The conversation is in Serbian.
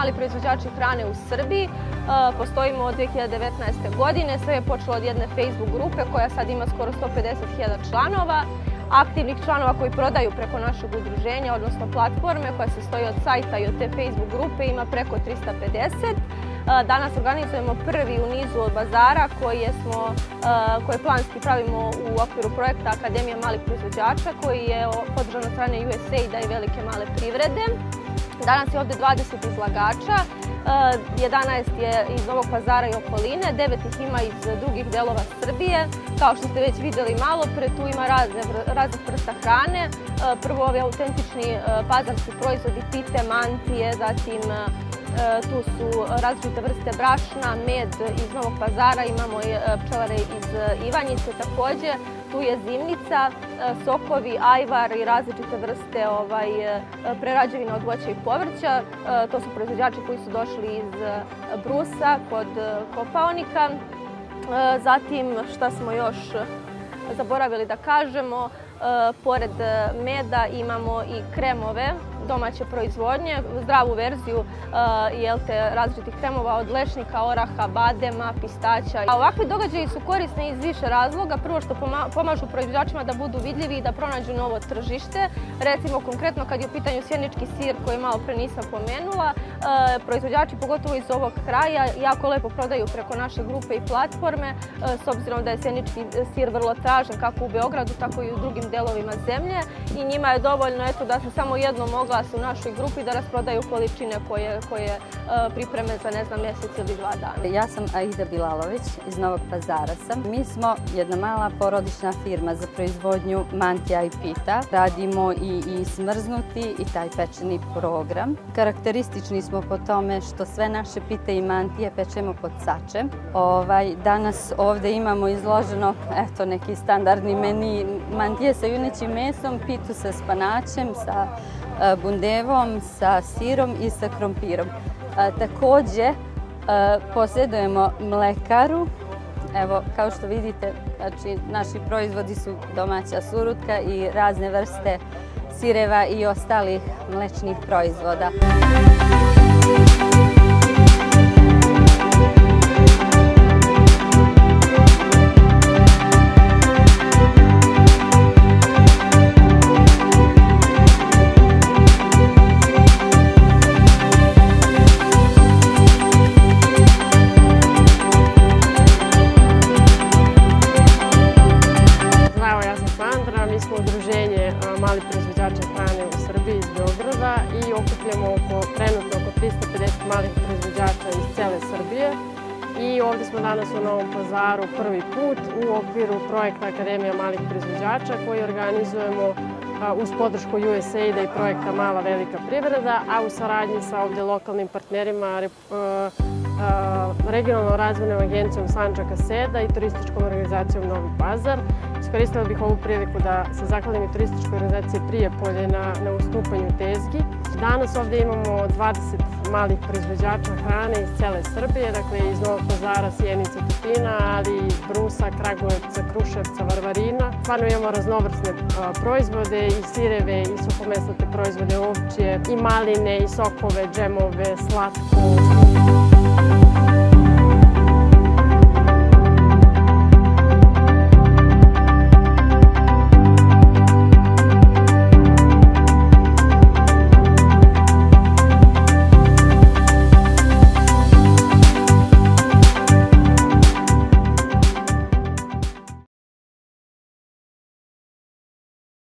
mali proizvođači hrane u Srbiji. Postojimo od 2019. godine. Sve je počelo od jedne Facebook grupe koja sad ima skoro 150.000 članova. Aktivnih članova koji prodaju preko našeg udruženja, odnosno platforme koja se stoji od sajta i od te Facebook grupe, ima preko 350. Danas organizujemo prvi u nizu od bazara koje planski pravimo u okviru projekta Akademija malih proizvođača koji je podržan od strane USAID-a i Velike male privrede. Danas je ovdje 20 izlagača, 11 je iz Novog Pazara i okoline, 9 ih ima iz drugih delova Srbije. Kao što ste već vidjeli malo pre, tu ima raznih vrsta hrane. Prvo ovi autentični pazarski proizvodi, pite, mantije, zatim tu su različite vrste brašna, med iz Novog Pazara, imamo i pčelare iz Ivanjice također. Tu je zimnica, sokovi, ajvar i različite vrste prerađevina od voća i povrća. To su proizvođači koji su došli iz Brusa kod Kopaonika. Zatim, šta smo još zaboravili da kažemo, pored meda imamo i kremove domaće proizvodnje, zdravu verziju različitih kremova od lešnika, oraha, badema, pistaća. Ovakvi događaji su korisni iz više razloga. Prvo što pomažu proizvođačima da budu vidljivi i da pronađu novo tržište. Recimo konkretno kad je u pitanju sjenički sir koji malo pre nisam pomenula, proizvođači pogotovo iz ovog kraja jako lepo prodaju preko naše grupe i platforme s obzirom da je sjenički sir vrlo tražen kako u Beogradu tako i u drugim delovima zemlje i njima je dovoljno da se samo jednom oglase u našoj grupi da rasprodaju količine koje pripreme za mjesec ili 2 dana. Ja sam Aida Bilalović, iz Novog Pazara sam. Mi smo jedna mala porodična firma za proizvodnju mantija i pita. Radimo i smrznuti i taj pečeni program. Karakteristični smo po tome što sve naše pite i mantije pečemo pod sačem. Danas ovdje imamo izloženo neki standardni meni mantije sa junećim mesom, pitu sa spanaćem, sa bundevom, sa sirom i sa krompirom. Također posjedujemo mlekaru. Evo, kao što vidite, naši proizvodi su domaća surutka i razne vrste sireva i ostalih mlečnih proizvoda. Mi smo udruženje malih proizvođača hrane u Srbiji iz Beograda i okupljamo trenutno oko 350 malih proizvođača iz cele Srbije. I ovdje smo danas u Novom Pazaru prvi put u okviru projekta Akademija malih proizvođača koji organizujemo uz podršku USAID-a i projekta Mala velika privreda, a u saradnji sa ovdje lokalnim partnerima Regionalnom razvojnom agencijom Sandžaka SEDA i turističkom organizacijom Novi Pazar. Iskoristila bih ovu priliku da se zahvalim i turističkoj organizaciji Prijepolje na ustupanju tezgi. Danas ovdje imamo 20 malih proizvođača hrane iz cele Srbije, dakle iz Novog Pazara, Sjenice, Tutina, ali i iz Brusa, Kragujevca, Kruševca, Varvarina. Stvarno imamo raznovrsne proizvode i sireve i suhomesnate proizvode, ovčje, i maline, i sokove, džemove, slatko.